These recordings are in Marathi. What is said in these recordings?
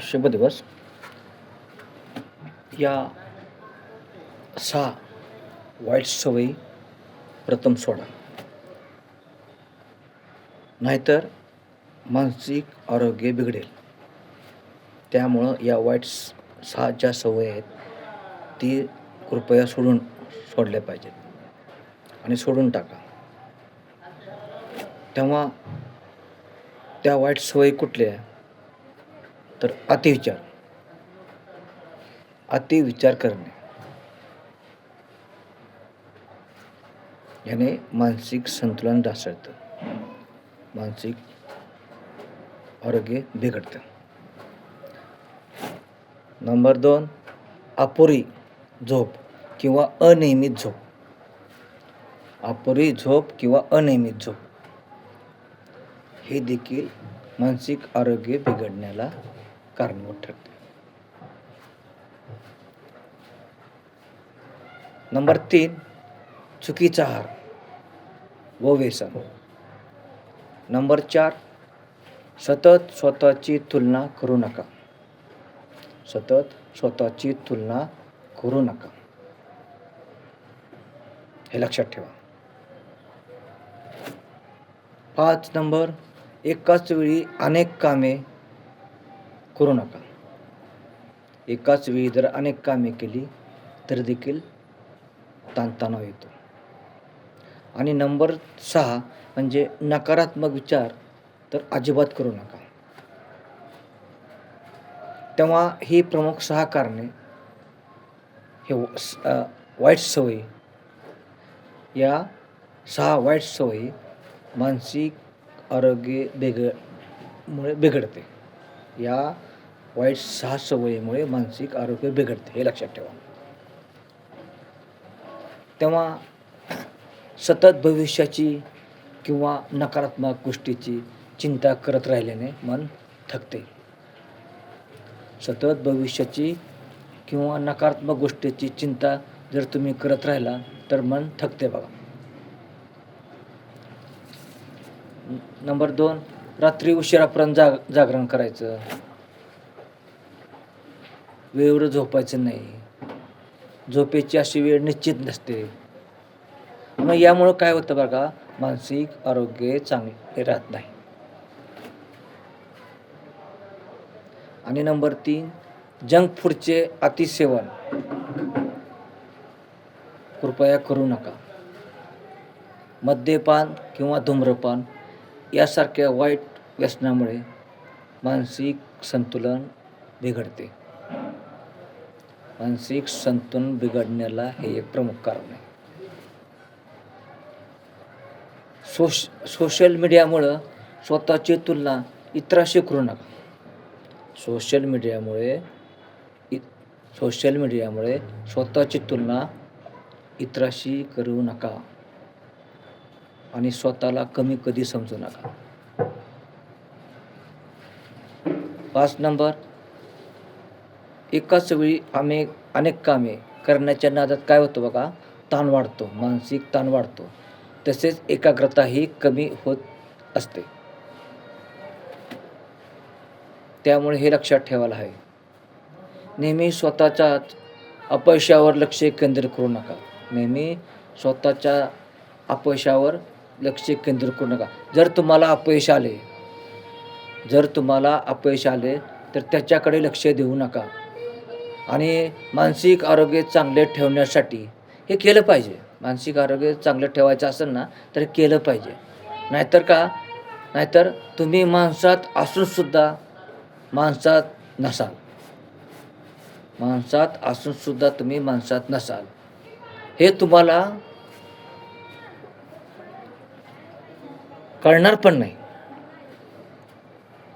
शुभ दिवस. या 6 वाईट सवयी प्रथम सोडा, नाहीतर मानसिक आरोग्य बिघडेल. त्यामुळं या वाईट 6 ज्या सवयी आहेत ती कृपया सोडल्या पाहिजेत आणि सोडून टाका. तेव्हा त्या वाईट सवयी कुठल्या? तर अतिविचार करणे, याने मानसिक संतुलन ढासळतं, मानसिक आरोग्य बिघडतं. नंबर 2, अपुरी झोप किंवा अनियमित झोप. अपुरी झोप किंवा अनियमित झोप हे देखील मानसिक आरोग्य बिघडण्याला कारणीभूत ठरते. नंबर 3, चुकीचा आहार व व्यसन. नंबर 4, सतत स्वतःची तुलना करू नका. हे लक्षात ठेवा. 5 नंबर, एकाच वेळी अनेक कामे करू नका. एकाच वेळी जर अनेक कामे केली तर देखील ताणतणाव येतो. आणि नंबर 6 म्हणजे नकारात्मक विचार तर अजिबात करू नका. तेव्हा ही प्रमुख 6 कारणे, हे वाईट सवयी, या 6 वाईट सवयी मानसिक आरोग्य बिघडते. या वाईट 6 सवयीमुळे मानसिक आरोग्य बिघडते, हे लक्षात ठेवा. तेव्हा सतत भविष्याची किंवा नकारात्मक गोष्टीची चिंता करत राहिल्याने मन थकते. सतत भविष्याची किंवा नकारात्मक गोष्टीची चिंता जर तुम्ही करत राहिला तर मन थकते बघा. नंबर 2, रात्री उशिरापर्यंत जागरण करायचं, वेळेवर झोपायचं नाही. झोपेची अशी वेळ निश्चित नसते. मग यामुळं काय होतं बघा, मानसिक आरोग्य चांगले राहत नाही. आणि नंबर 3, जंक फूडचे अतिसेवन कृपया करू नका. मद्यपान किंवा धूम्रपान यासारख्या वाईट व्यसनामुळे मानसिक संतुलन बिघडते. मानसिक संतुलन बिघडण्याला हे एक प्रमुख कारण आहे. सोशल मीडियामुळं स्वतःची तुलना इतरांशी करू नका. सोशल मीडियामुळे स्वतःची तुलना इतरांशी करू नका आणि स्वतःला कमी कधी समजू नका. 5 नंबर, एकाच वेळी अनेक कामे करण्याच्या नादात काय होतं बघा, ताण वाढतो, मानसिक ताण वाढतो. तसेच एकाग्रताही कमी होत असते. त्यामुळे हे लक्षात ठेवायला हवे. नेहमी स्वतःच्याच अपयशावर लक्ष केंद्रित करू नका. करू नका. जर तुम्हाला अपयश आले तर त्याच्याकडे लक्ष देऊ नका. आणि मानसिक आरोग्य चांगले ठेवण्यासाठी हे केलं पाहिजे. मानसिक आरोग्य चांगलं ठेवायचं असेल ना तर केलं पाहिजे. नाहीतर तुम्ही माणसात असून सुद्धा माणसात नसाल. हे तुम्हाला कळणार पण नाही.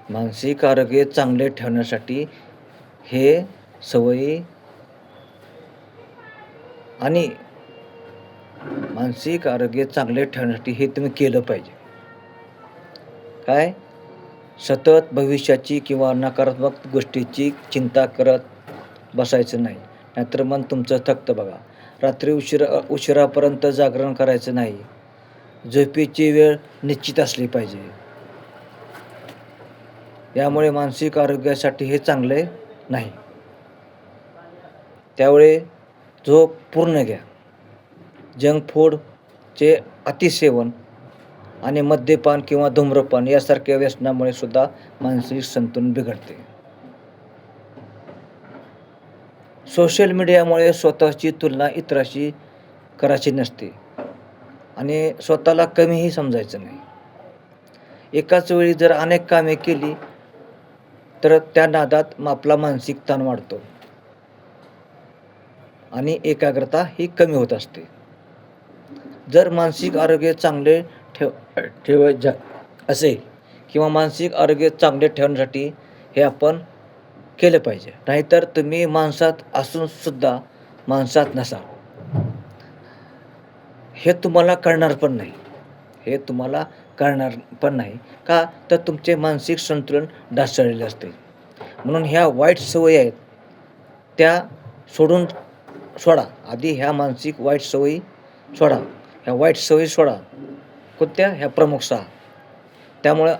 मानसिक आरोग्य चांगले ठेवण्यासाठी हे सवयी आणि मानसिक आरोग्य चांगले ठेवण्यासाठी हे तुम्ही केलं पाहिजे. काय? सतत भविष्याची किंवा नकारात्मक गोष्टीची चिंता करत बसायचं नाही, नाहीतर मन तुमचं थकतं बघा. रात्री उशिरापर्यंत जागरण करायचं नाही. झोपेची वेळ निश्चित असली पाहिजे. यामुळे मानसिक आरोग्यासाठी हे चांगले नाही. त्यामुळे झोप पूर्ण घ्या. जंक फूडचे अतिसेवन आणि मद्यपान किंवा धूम्रपान यासारख्या व्यसनामुळे सुद्धा मानसिक संतुलन बिघडते. सोशल मीडियामुळे स्वतःची तुलना इतरांशी करायची नसते आणि स्वतःला कमीही समजायचं नाही. एकाच वेळी जर अनेक कामे केली तर त्या नादात आपला मानसिक ताण वाढतो आणि एकाग्रता ही कमी होत असते. जर मानसिक आरोग्य चांगले ठेवायचे असेल किंवा मानसिक आरोग्य चांगले ठेवण्यासाठी हे आपण केलं पाहिजे. नाहीतर तुम्ही माणसात असून सुद्धा माणसात नसाल. हे तुम्हाला कळणार पण नाही. का तर तुमचे मानसिक संतुलन ढासळलेले असते. म्हणून ह्या वाईट सवयी आहेत त्या सोडा. आधी ह्या मानसिक वाईट सवयी सोडा. ह्या वाईट सवयी सोडा. कोणत्या? ह्या प्रमुख 6. त्यामुळे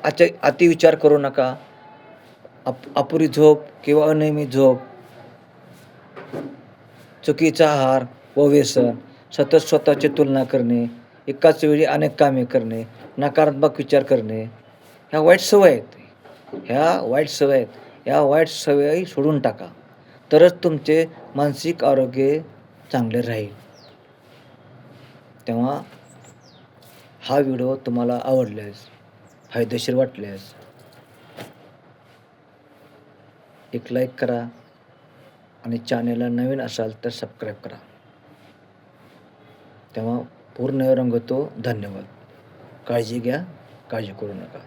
अतिविचार करू नका. अपुरी झोप किंवा अनियमित झोप, चुकीचा आहार व व्यसन, सतत स्वतःची तुलना करणे, एकाच वेळी अनेक कामे करणे, नकारात्मक विचार करणे, ह्या वाईट सवयी आहेत. या वाईट सवयी सोडून टाका. तरच तुमचे मानसिक आरोग्य चांगले राहील. तेव्हा हा व्हिडिओ तुम्हाला आवडल्यास, फायदेशीर वाटल्यास एक लाईक करा आणि चॅनेलला नवीन असाल तर सबस्क्राईब करा. तेव्हा पूर्ण रंगतो. धन्यवाद. काळजी घ्या. काळजी करू नका.